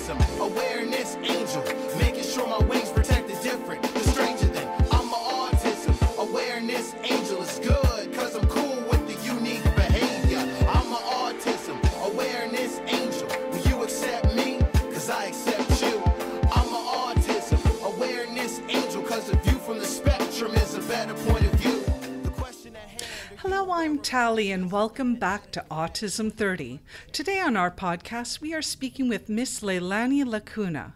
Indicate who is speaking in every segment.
Speaker 1: autism awareness angel, making sure my wings protected different. The stranger than I'm a autism awareness angel. Is good cause I'm cool with the unique behavior. I'm a autism awareness angel. Will you accept me? Cause I accept you. I'm a autism awareness angel, cause the view from the spectrum is a better point of view.
Speaker 2: Hello, I'm Tally, and welcome back to Autism 30. Today on our podcast, we are speaking with Miss Leilani Llacuna.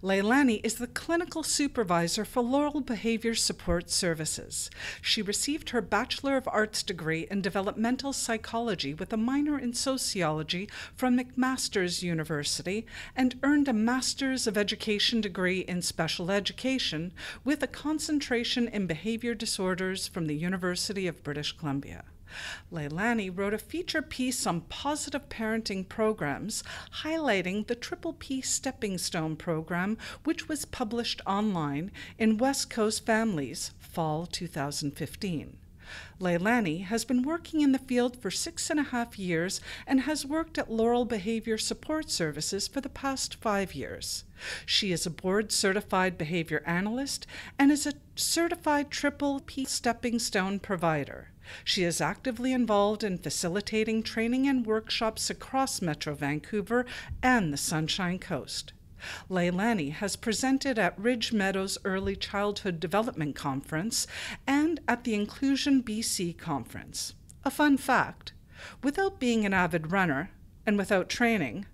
Speaker 2: Leilani is the clinical supervisor for Laurel Behaviour Support Services. She received her Bachelor of Arts degree in developmental psychology with a minor in sociology from McMaster's University and earned a Master's of Education degree in special education with a concentration in behavior disorders from the University of British Columbia. Leilani wrote a feature piece on positive parenting programs, highlighting the Triple P Stepping Stone program, which was published online in West Coast Families, fall 2015. Leilani has been working in the field for 6.5 years and has worked at Laurel Behaviour Support Services for the past 5 years. She is a board-certified behavior analyst and is a certified Triple P Stepping Stone provider. She is actively involved in facilitating training and workshops across Metro Vancouver and the Sunshine Coast. Leilani has presented at Ridge Meadows Early Childhood Development Conference and at the Inclusion BC Conference. A fun fact, without being an avid runner and without training,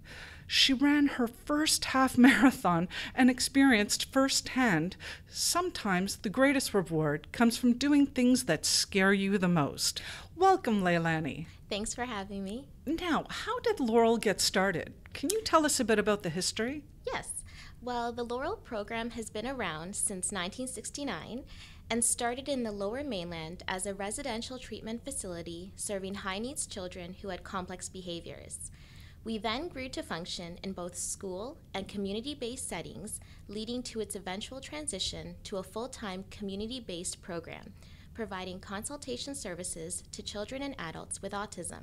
Speaker 2: she ran her first half marathon and experienced firsthand, sometimes the greatest reward comes from doing things that scare you the most. Welcome, Leilani.
Speaker 3: Thanks for having me.
Speaker 2: Now, how did Laurel get started? Can you tell us a bit about the history?
Speaker 3: Yes. Well, the Laurel program has been around since 1969 and started in the Lower Mainland as a residential treatment facility serving high-needs children who had complex behaviors. We then grew to function in both school and community-based settings, leading to its eventual transition to a full-time community-based program, providing consultation services to children and adults with autism.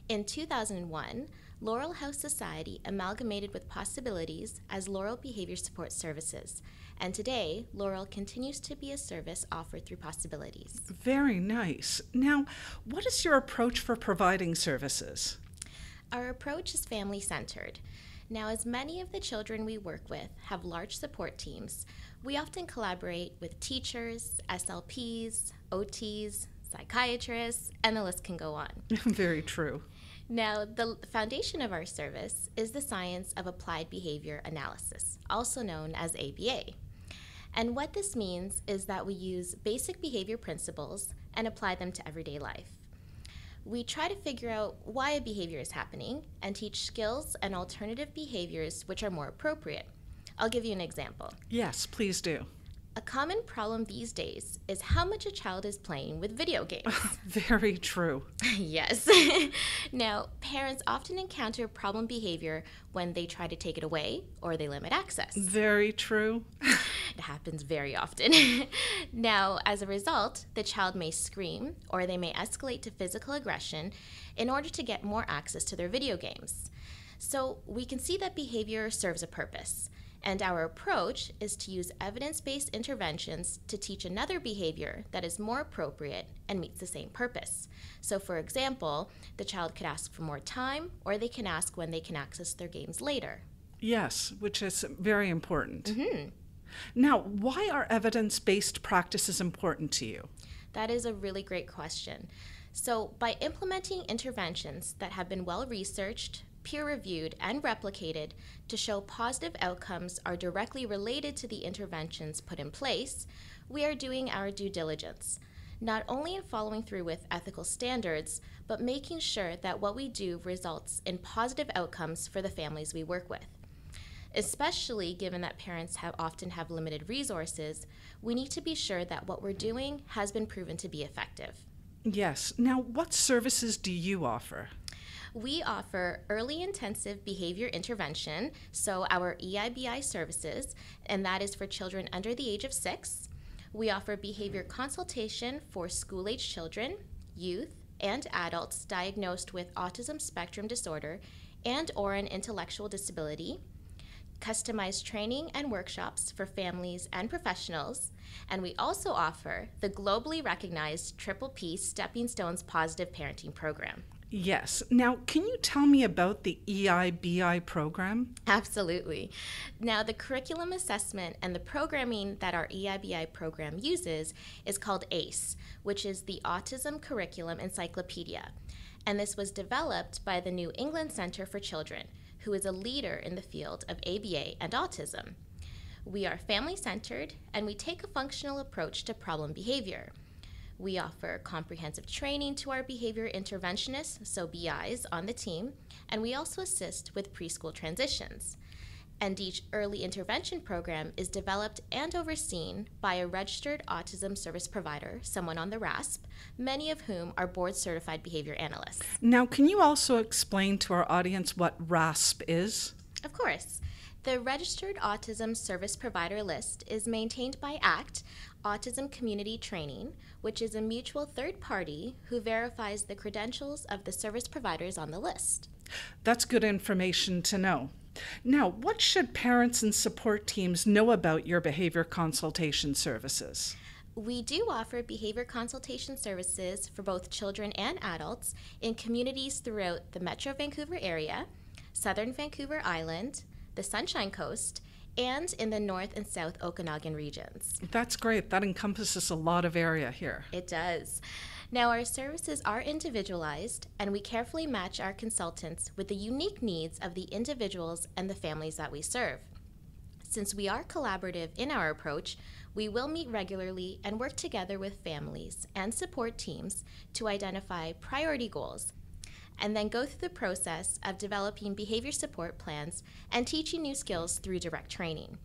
Speaker 3: In 2001, Laurel House Society amalgamated with Possibilities as Laurel Behavior Support Services, and today, Laurel continues to be a service offered through Possibilities.
Speaker 2: Very nice. Now, what is your approach for providing services?
Speaker 3: Our approach is family-centered. Now, as many of the children we work with have large support teams, we often collaborate with teachers, SLPs, OTs, psychiatrists, and the list can go on.
Speaker 2: Very true.
Speaker 3: Now, the foundation of our service is the science of applied behavior analysis, also known as ABA. And what this means is that we use basic behavior principles and apply them to everyday life. We try to figure out why a behavior is happening and teach skills and alternative behaviors which are more appropriate. I'll give you an example.
Speaker 2: Yes, please do.
Speaker 3: A common problem these days is how much a child is playing with video games.
Speaker 2: Very true.
Speaker 3: Yes. Now, parents often encounter problem behavior when they try to take it away or they limit access.
Speaker 2: Very true.
Speaker 3: It happens very often. Now, as a result, the child may scream or they may escalate to physical aggression in order to get more access to their video games. So we can see that behavior serves a purpose. And our approach is to use evidence-based interventions to teach another behavior that is more appropriate and meets the same purpose. So for example, the child could ask for more time, or they can ask when they can access their games later.
Speaker 2: Yes, which is very important.
Speaker 3: Mm-hmm.
Speaker 2: Now, why are evidence-based practices important to you?
Speaker 3: That is a really great question. So by implementing interventions that have been well-researched, peer-reviewed, and replicated to show positive outcomes are directly related to the interventions put in place, we are doing our due diligence, not only in following through with ethical standards, but making sure that what we do results in positive outcomes for the families we work with. Especially given that parents often have limited resources, we need to be sure that what we're doing has been proven to be effective.
Speaker 2: Yes. Now, what services do you offer?
Speaker 3: We offer early intensive behavior intervention, so our EIBI services, and that is for children under the age of 6. We offer behavior consultation for school-age children, youth, and adults diagnosed with autism spectrum disorder and/or an intellectual disability. customized training and workshops for families and professionals, and we also offer the globally recognized Triple P Stepping Stones Positive Parenting Program.
Speaker 2: Yes. Now, can you tell me about the EIBI program?
Speaker 3: Absolutely. Now, the curriculum assessment and the programming that our EIBI program uses is called ACE, which is the Autism Curriculum Encyclopaedia. And this was developed by the New England Center for Children, who is a leader in the field of ABA and autism. We are family-centered, and we take a functional approach to problem behavior. We offer comprehensive training to our behavior interventionists, so BIs, on the team, and we also assist with preschool transitions. And each early intervention program is developed and overseen by a registered autism service provider, someone on the RASP, many of whom are board-certified behavior analysts.
Speaker 2: Now, can you also explain to our audience what RASP is?
Speaker 3: Of course. The Registered Autism Service Provider list is maintained by ACT, Autism Community Training, which is a mutual third party who verifies the credentials of the service providers on the list.
Speaker 2: That's good information to know. Now, what should parents and support teams know about your behavior consultation services?
Speaker 3: We do offer behavior consultation services for both children and adults in communities throughout the Metro Vancouver area, Southern Vancouver Island, the Sunshine Coast, and in the North and South Okanagan regions.
Speaker 2: That's great. That encompasses a lot of area here.
Speaker 3: It does. Now, our services are individualized, and we carefully match our consultants with the unique needs of the individuals and the families that we serve. Since we are collaborative in our approach, we will meet regularly and work together with families and support teams to identify priority goals, and then go through the process of developing behavior support plans and teaching new skills through direct training.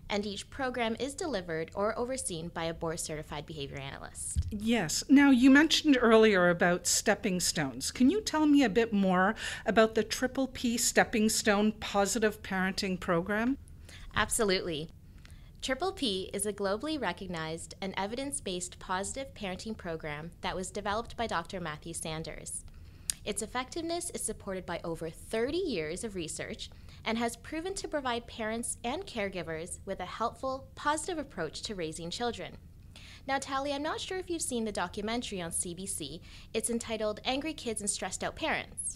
Speaker 3: And each program is delivered or overseen by a board-certified behavior analyst.
Speaker 2: Yes. Now, you mentioned earlier about stepping stones. Can you tell me a bit more about the Triple P Stepping Stone Positive Parenting Program?
Speaker 3: Absolutely. Triple P is a globally recognized and evidence-based positive parenting program that was developed by Dr. Matthew Sanders. Its effectiveness is supported by over 30 years of research and has proven to provide parents and caregivers with a helpful, positive approach to raising children. Now, Tally, I'm not sure if you've seen the documentary on CBC. It's entitled Angry Kids and Stressed Out Parents.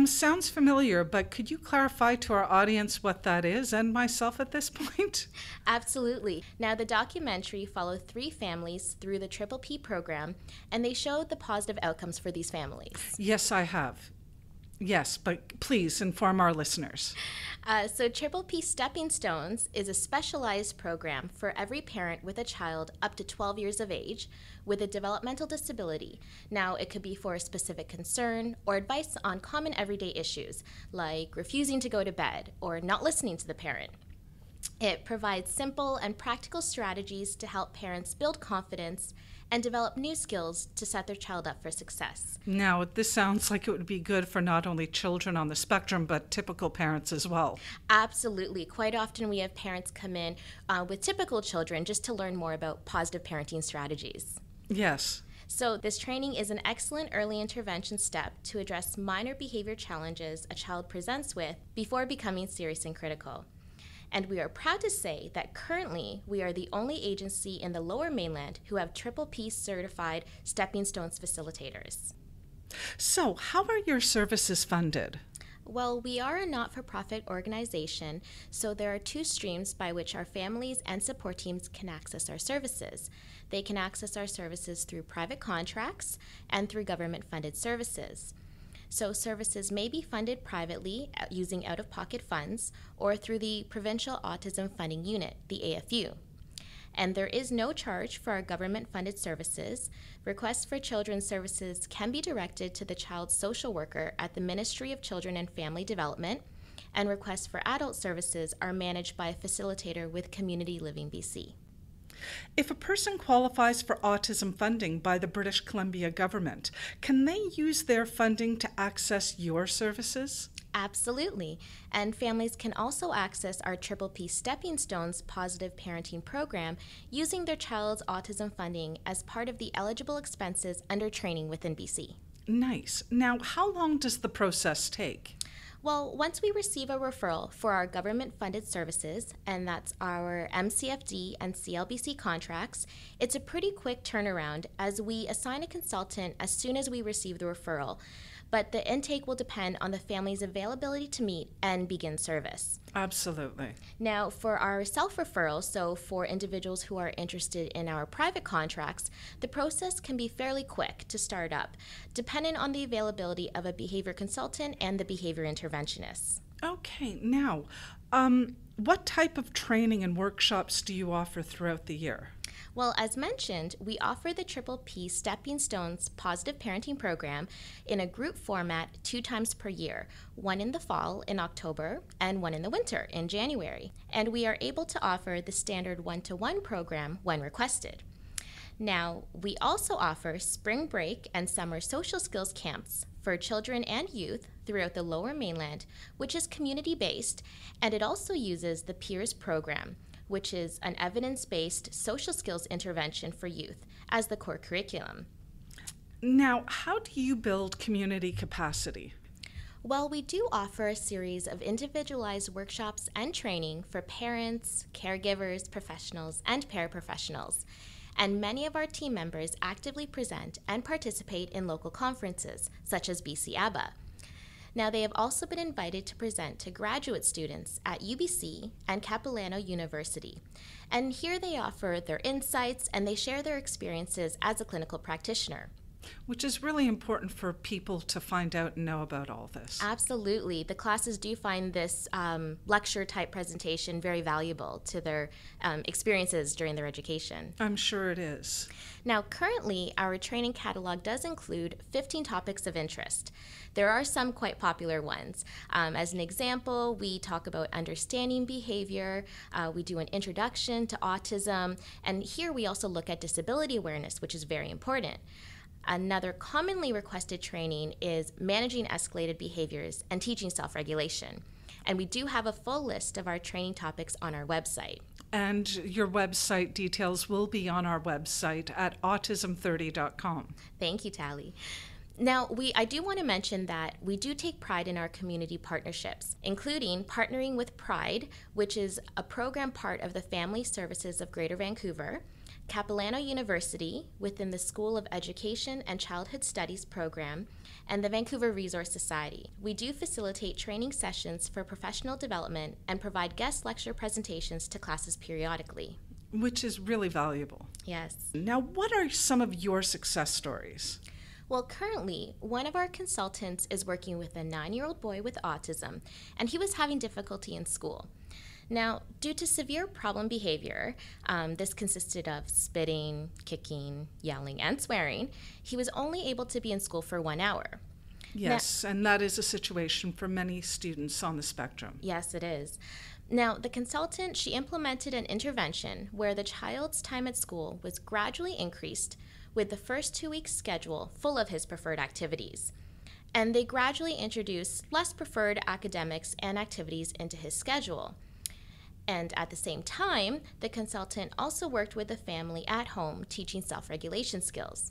Speaker 2: Sounds familiar, but could you clarify to our audience what that is and myself at this point?
Speaker 3: Absolutely. Now, the documentary followed 3 families through the Triple P program, and they showed the positive outcomes for these families.
Speaker 2: Yes, I have. Yes, but please inform our listeners.
Speaker 3: So Triple P Stepping Stones is a specialized program for every parent with a child up to 12 years of age with a developmental disability. Now, it could be for a specific concern or advice on common everyday issues like refusing to go to bed or not listening to the parent. It provides simple and practical strategies to help parents build confidence and develop new skills to set their child up for success.
Speaker 2: Now, this sounds like it would be good for not only children on the spectrum, but typical parents as well.
Speaker 3: Absolutely. Quite often we have parents come in with typical children just to learn more about positive parenting strategies.
Speaker 2: Yes.
Speaker 3: So this training is an excellent early intervention step to address minor behavior challenges a child presents with before becoming serious and critical. And we are proud to say that currently we are the only agency in the Lower Mainland who have Triple P certified Stepping Stones facilitators.
Speaker 2: So, how are your services funded?
Speaker 3: Well, we are a not-for-profit organization, so there are 2 streams by which our families and support teams can access our services. They can access our services through private contracts and through government-funded services. So services may be funded privately using out-of-pocket funds or through the Provincial Autism Funding Unit, the AFU. And there is no charge for our government-funded services. Requests for children's services can be directed to the child's social worker at the Ministry of Children and Family Development, and requests for adult services are managed by a facilitator with Community Living BC.
Speaker 2: If a person qualifies for autism funding by the British Columbia government, can they use their funding to access your services?
Speaker 3: Absolutely. And families can also access our Triple P Stepping Stones Positive Parenting Program using their child's autism funding as part of the eligible expenses under training within BC.
Speaker 2: Nice. Now, how long does the process take?
Speaker 3: Well, once we receive a referral for our government-funded services, and that's our MCFD and CLBC contracts, it's a pretty quick turnaround as we assign a consultant as soon as we receive the referral. But the intake will depend on the family's availability to meet and begin service.
Speaker 2: Absolutely.
Speaker 3: Now, for our self-referrals, so for individuals who are interested in our private contracts, the process can be fairly quick to start up, depending on the availability of a behavior consultant and the behavior interventionist.
Speaker 2: Okay, now, what type of training and workshops do you offer throughout the year?
Speaker 3: Well, as mentioned, we offer the Triple P Stepping Stones Positive Parenting Program in a group format 2 times per year, one in the fall in October and one in the winter in January. And we are able to offer the standard 1-to-1 program when requested. Now, we also offer spring break and summer social skills camps for children and youth throughout the Lower Mainland, which is community-based, and it also uses the PEERS program, which is an evidence-based social skills intervention for youth, as the core curriculum.
Speaker 2: Now, how do you build community capacity?
Speaker 3: Well, we do offer a series of individualized workshops and training for parents, caregivers, professionals, and paraprofessionals. And many of our team members actively present and participate in local conferences, such as BC ABBA. Now, they have also been invited to present to graduate students at UBC and Capilano University. And here they offer their insights and they share their experiences as a clinical practitioner.
Speaker 2: Which is really important for people to find out and know about all this.
Speaker 3: Absolutely. The classes do find this lecture-type presentation very valuable to their experiences during their education.
Speaker 2: I'm sure it is.
Speaker 3: Now, currently, our training catalog does include 15 topics of interest. There are some quite popular ones. As an example, we talk about understanding behavior, we do an introduction to autism, and here we also look at disability awareness, which is very important. Another commonly requested training is managing escalated behaviors and teaching self-regulation. And we do have a full list of our training topics on our website.
Speaker 2: And your website details will be on our website at autism30.com.
Speaker 3: Thank you, Tally. Now, I do want to mention that we do take pride in our community partnerships, including partnering with Pride, which is a program part of the Family Services of Greater Vancouver, Capilano University within the School of Education and Childhood Studies program, and the Vancouver Resource Society. We do facilitate training sessions for professional development and provide guest lecture presentations to classes periodically.
Speaker 2: Which is really valuable.
Speaker 3: Yes.
Speaker 2: Now, what are some of your success stories?
Speaker 3: Well, currently, one of our consultants is working with a 9-year-old boy with autism, and he was having difficulty in school. Now, due to severe problem behavior, this consisted of spitting, kicking, yelling, and swearing, he was only able to be in school for 1 hour.
Speaker 2: Yes, and that is a situation for many students on the spectrum.
Speaker 3: Yes, it is. Now, the consultant, she implemented an intervention where the child's time at school was gradually increased with the first 2 weeks schedule full of his preferred activities. And they gradually introduced less preferred academics and activities into his schedule. And at the same time, the consultant also worked with the family at home teaching self-regulation skills.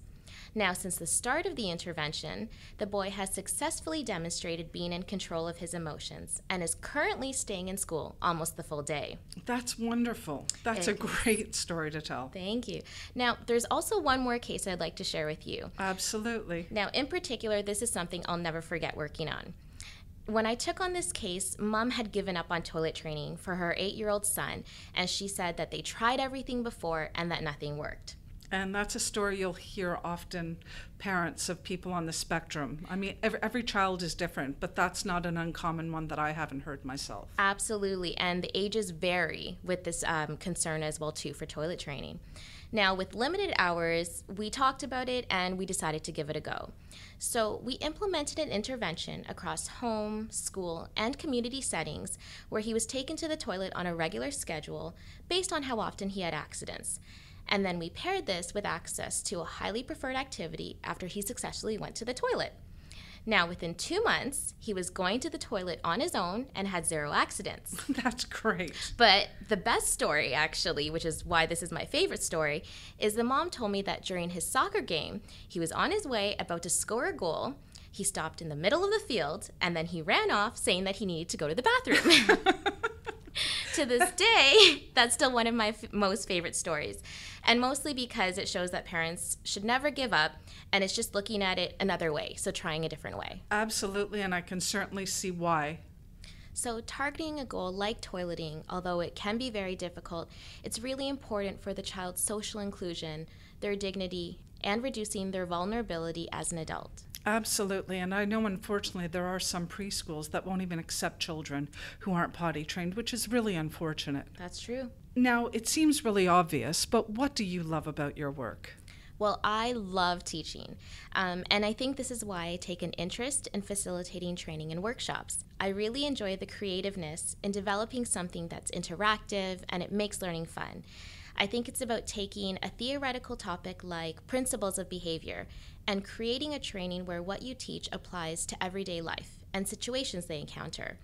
Speaker 3: Now, since the start of the intervention, the boy has successfully demonstrated being in control of his emotions and is currently staying in school almost the full day.
Speaker 2: That's wonderful. That's a great story to tell.
Speaker 3: Thank you. Now, there's also one more case I'd like to share with you.
Speaker 2: Absolutely.
Speaker 3: Now, in particular, this is something I'll never forget working on. When I took on this case, Mom had given up on toilet training for her 8-year-old son, and she said that they tried everything before and that nothing worked.
Speaker 2: And that's a story you'll hear often, parents of people on the spectrum. I mean, every child is different, but that's not an uncommon one that I haven't heard myself.
Speaker 3: Absolutely, and the ages vary with this concern as well, too, for toilet training. Now, with limited hours, we talked about it and we decided to give it a go. So we implemented an intervention across home, school, and community settings where he was taken to the toilet on a regular schedule based on how often he had accidents. And then we paired this with access to a highly preferred activity after he successfully went to the toilet. Now, within 2 months, he was going to the toilet on his own and had 0 accidents.
Speaker 2: That's great.
Speaker 3: But the best story, actually, which is why this is my favorite story, is the mom told me that during his soccer game, he was on his way about to score a goal. He stopped in the middle of the field, and then he ran off saying that he needed to go to the bathroom. To this day, that's still one of my most favorite stories. And mostly because it shows that parents should never give up, and it's just looking at it another way, so trying a different way.
Speaker 2: Absolutely, and I can certainly see why.
Speaker 3: So targeting a goal like toileting, although it can be very difficult, it's really important for the child's social inclusion, their dignity, and reducing their vulnerability as an adult.
Speaker 2: Absolutely, and I know unfortunately there are some preschools that won't even accept children who aren't potty trained, which is really unfortunate.
Speaker 3: That's true.
Speaker 2: Now, it seems really obvious, but what do you love about your work?
Speaker 3: Well, I love teaching, and I think this is why I take an interest in facilitating training and workshops. I really enjoy the creativeness in developing something that's interactive and it makes learning fun. I think it's about taking a theoretical topic like principles of behavior and creating a training where what you teach applies to everyday life and situations they encounter.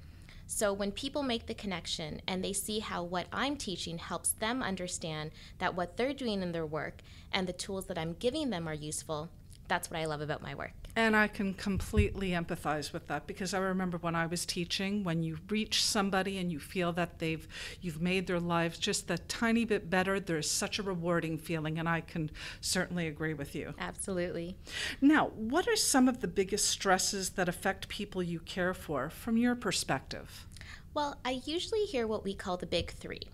Speaker 3: So when people make the connection and they see how what I'm teaching helps them understand that what they're doing in their work and the tools that I'm giving them are useful, that's what I love about my work.
Speaker 2: And I can completely empathize with that, because I remember when I was teaching, when you reach somebody and you feel that you've made their lives just a tiny bit better, there's such a rewarding feeling, and I can certainly agree with you.
Speaker 3: Absolutely.
Speaker 2: Now, what are some of the biggest stresses that affect people you care for from your perspective?
Speaker 3: Well, I usually hear what we call the big three.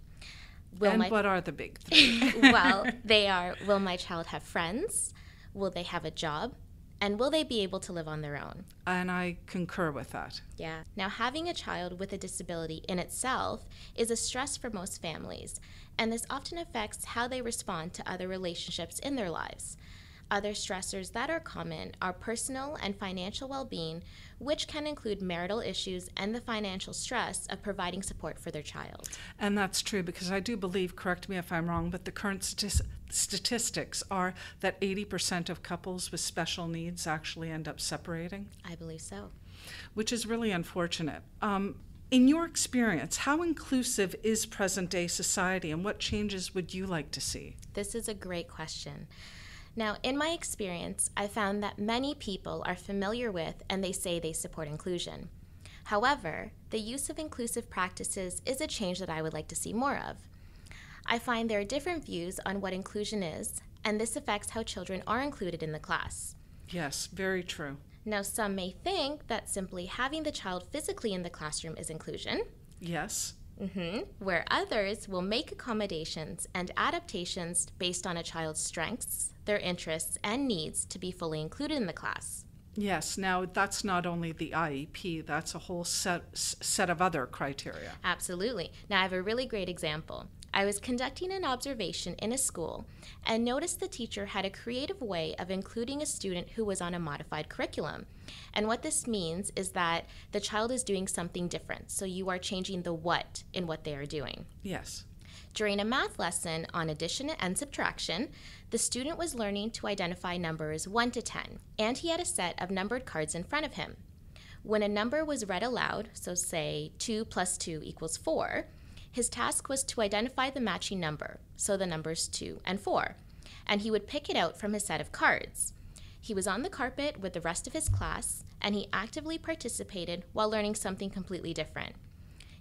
Speaker 2: What are the big three?
Speaker 3: Well, they are, will my child have friends? Will they have a job? And will they be able to live on their own?
Speaker 2: And I concur with that.
Speaker 3: Yeah. Now, having a child with a disability in itself is a stress for most families, and this often affects how they respond to other relationships in their lives. Other stressors that are common are personal and financial well-being, which can include marital issues and the financial stress of providing support for their child.
Speaker 2: And that's true, because I do believe, correct me if I'm wrong, but the current statistics are that 80% of couples with special needs actually end up separating.
Speaker 3: I believe so.
Speaker 2: Which is really unfortunate. In your experience, how inclusive is present-day society, and what changes would you like to see?
Speaker 3: This is a great question. Now, in my experience, I found that many people are familiar with and they say they support inclusion. However, the use of inclusive practices is a change that I would like to see more of. I find there are different views on what inclusion is, and this affects how children are included in the class.
Speaker 2: Yes, very true.
Speaker 3: Now, some may think that simply having the child physically in the classroom is inclusion.
Speaker 2: Yes.
Speaker 3: Where others will make accommodations and adaptations based on a child's strengths, their interests, and needs to be fully included in the class.
Speaker 2: Yes. Now, that's not only the IEP, that's a whole set of other criteria.
Speaker 3: Absolutely. Now, I have a really great example. I was conducting an observation in a school and noticed the teacher had a creative way of including a student who was on a modified curriculum. And what this means is that the child is doing something different, so you are changing the what in what they are doing.
Speaker 2: Yes.
Speaker 3: During a math lesson on addition and subtraction, the student was learning to identify numbers 1 to 10, and he had a set of numbered cards in front of him. When a number was read aloud, so say 2 plus 2 equals 4, his task was to identify the matching number, so the numbers 2 and 4, and he would pick it out from his set of cards. He was on the carpet with the rest of his class, and he actively participated while learning something completely different.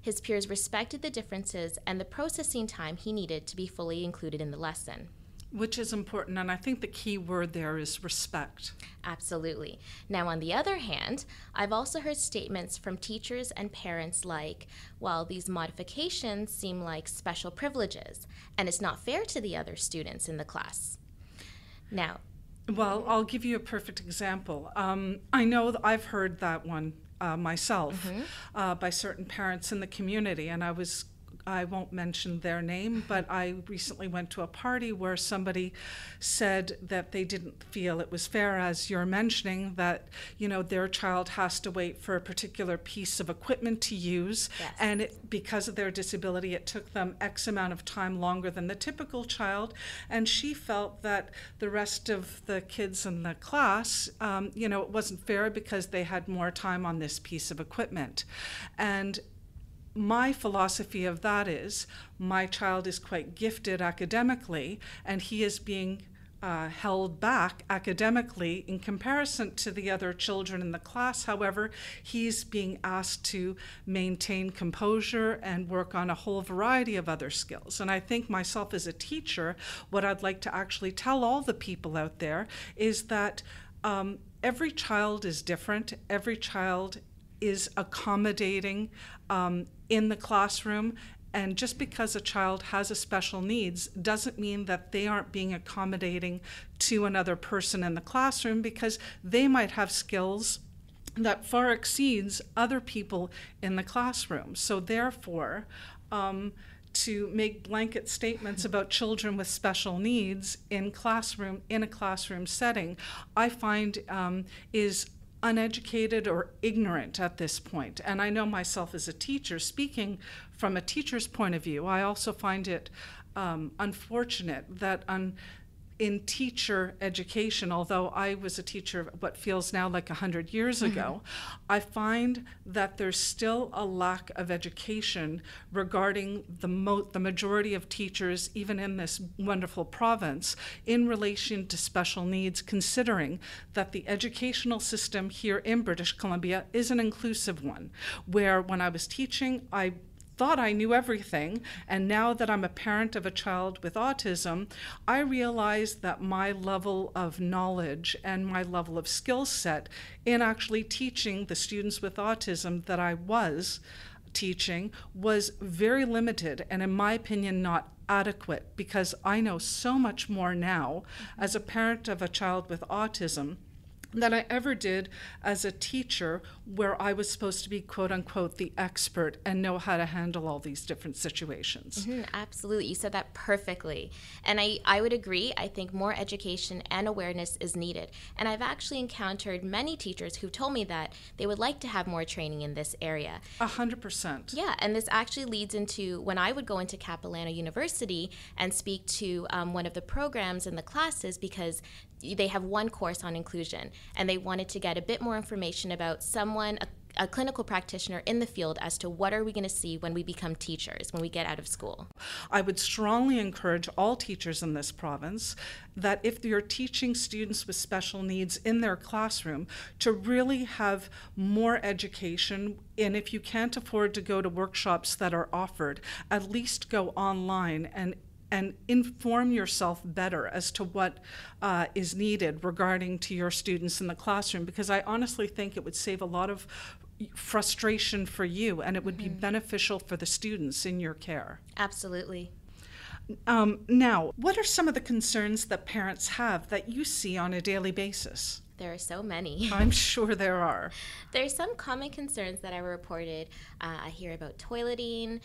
Speaker 3: His peers respected the differences and the processing time he needed to be fully included in the lesson.
Speaker 2: Which is important, and I think the key word there is respect.
Speaker 3: Absolutely. Now, on the other hand, I've also heard statements from teachers and parents like, well, these modifications seem like special privileges, and it's not fair to the other students in the class. Now,
Speaker 2: well, I'll give you a perfect example. I know that I've heard that one myself by certain parents in the community, and I won't mention their name, but I recently went to a party where somebody said that they didn't feel it was fair, as you're mentioning, that, you know, their child has to wait for a particular piece of equipment to use,
Speaker 3: yes.
Speaker 2: And because of their disability, it took them X amount of time longer than the typical child, and she felt that the rest of the kids in the class, it wasn't fair because they had more time on this piece of equipment. And my philosophy of that is, my child is quite gifted academically, and he is being held back academically in comparison to the other children in the class. However, he's being asked to maintain composure and work on a whole variety of other skills. And I think myself as a teacher, what I'd like to actually tell all the people out there is that every child is different. Every child is accommodating in the classroom. And just because a child has a special needs doesn't mean that they aren't being accommodating to another person in the classroom, because they might have skills that far exceeds other people in the classroom. So therefore, to make blanket statements about children with special needs in a classroom setting, I find is uneducated or ignorant at this point. And I know myself as a teacher, speaking from a teacher's point of view, I also find it unfortunate that in teacher education, although I was a teacher what feels now like 100 years ago, I find that there's still a lack of education regarding the majority of teachers, even in this wonderful province, in relation to special needs, considering that the educational system here in British Columbia is an inclusive one, where when I was teaching, I thought I knew everything, and now that I'm a parent of a child with autism, I realize that my level of knowledge and my level of skill set in actually teaching the students with autism that I was teaching was very limited, and in my opinion not adequate, because I know so much more now as a parent of a child with autism than I ever did as a teacher, where I was supposed to be, quote unquote, the expert and know how to handle all these different situations.
Speaker 3: Absolutely. You said that perfectly. And I would agree. I think more education and awareness is needed. And I've actually encountered many teachers who told me that they would like to have more training in this area.
Speaker 2: 100%.
Speaker 3: Yeah, and this actually leads into when I would go into Capilano University and speak to one of the programs in the classes, because they have one course on inclusion, and they wanted to get a bit more information about someone, a clinical practitioner in the field, as to what are we going to see when we become teachers, when we get out of school.
Speaker 2: I would strongly encourage all teachers in this province that if you're teaching students with special needs in their classroom, to really have more education. And if you can't afford to go to workshops that are offered, at least go online and inform yourself better as to what is needed regarding to your students in the classroom, because I honestly think it would save a lot of frustration for you, and it would be beneficial for the students in your care.
Speaker 3: Absolutely.
Speaker 2: Now, what are some of the concerns that parents have that you see on a daily basis?
Speaker 3: There are so many.
Speaker 2: I'm sure there are.
Speaker 3: There are some common concerns that are reported. I hear about toileting,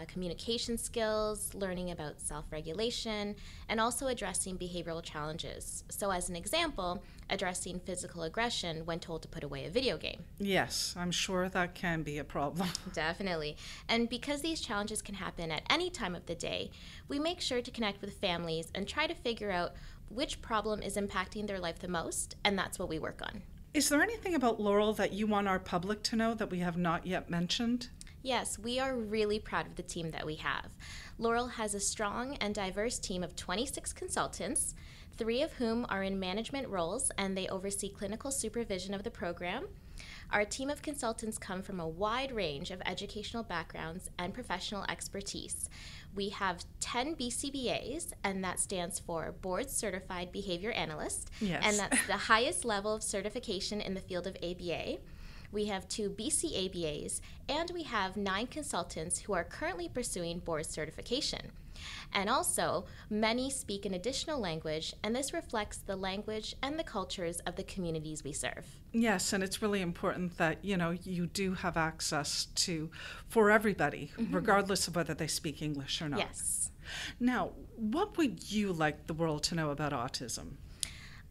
Speaker 3: communication skills, learning about self-regulation, and also addressing behavioral challenges. So as an example, addressing physical aggression when told to put away a video game.
Speaker 2: Yes, I'm sure that can be a problem.
Speaker 3: Definitely. And because these challenges can happen at any time of the day, we make sure to connect with families and try to figure out which problem is impacting their life the most, and that's what we work on.
Speaker 2: Is there anything about Laurel that you want our public to know that we have not yet mentioned?
Speaker 3: Yes, we are really proud of the team that we have. Laurel has a strong and diverse team of 26 consultants, 3 of whom are in management roles, and they oversee clinical supervision of the program. Our team of consultants come from a wide range of educational backgrounds and professional expertise. We have 10 BCBAs, and that stands for Board Certified Behavior Analyst.
Speaker 2: Yes.
Speaker 3: And that's the highest level of certification in the field of ABA. We have 2 BCABAs, and we have 9 consultants who are currently pursuing board certification. And also, many speak an additional language, and this reflects the language and the cultures of the communities we serve.
Speaker 2: Yes, and it's really important that, you do have access to, for everybody, regardless of whether they speak English or not.
Speaker 3: Yes.
Speaker 2: Now, what would you like the world to know about autism?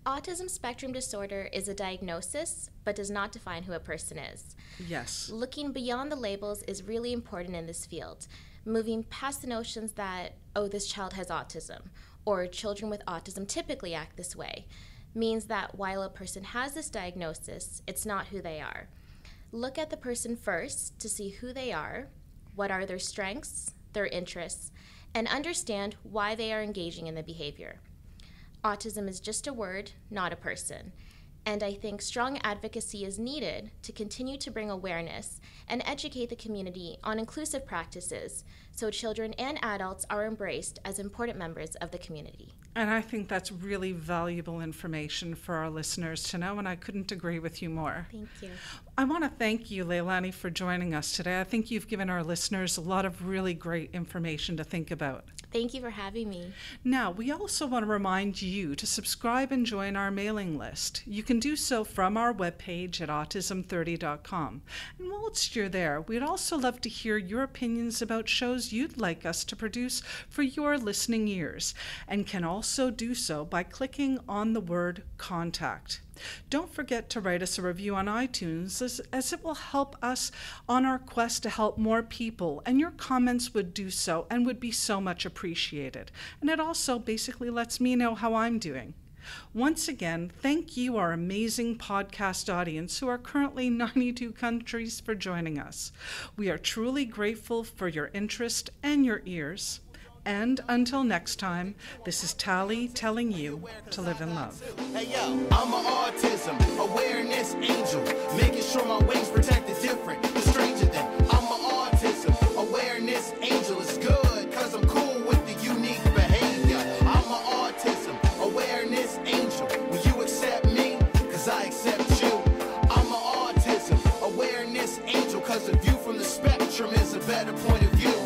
Speaker 3: Autism spectrum disorder is a diagnosis, but does not define who a person is.
Speaker 2: Yes.
Speaker 3: Looking beyond the labels is really important in this field. Moving past the notions that, this child has autism, or children with autism typically act this way, means that while a person has this diagnosis, it's not who they are. Look at the person first to see who they are, what are their strengths, their interests, and understand why they are engaging in the behavior. autism is just a word, not a person. And I think strong advocacy is needed to continue to bring awareness and educate the community on inclusive practices so children and adults are embraced as important members of the community.
Speaker 2: And I think that's really valuable information for our listeners to know, and I couldn't agree with you more.
Speaker 3: Thank you.
Speaker 2: I want to thank you, Leilani, for joining us today. I think you've given our listeners a lot of really great information to think about.
Speaker 3: Thank you for having me.
Speaker 2: Now, we also want to remind you to subscribe and join our mailing list. You can do so from our webpage at autism30.com. And whilst you're there, we'd also love to hear your opinions about shows you'd like us to produce for your listening ears, and can also do so by clicking on the word contact. Don't forget to write us a review on iTunes, as it will help us on our quest to help more people, and your comments would do so and would be so much appreciated. And it also basically lets me know how I'm doing. Once again, thank you, our amazing podcast audience who are currently in 92 countries, for joining us. We are truly grateful for your interest and your ears. And until next time, this is Tally telling you to live in love.
Speaker 1: Hey yo, I'm an autism awareness angel, making sure my wings protect the different, the stranger than. I'm an autism awareness angel. It's good, cause I'm cool with the unique behavior. I'm an autism awareness angel. Will you accept me? Cause I accept you. I'm an autism awareness angel, cause the view from the spectrum is a better point of view.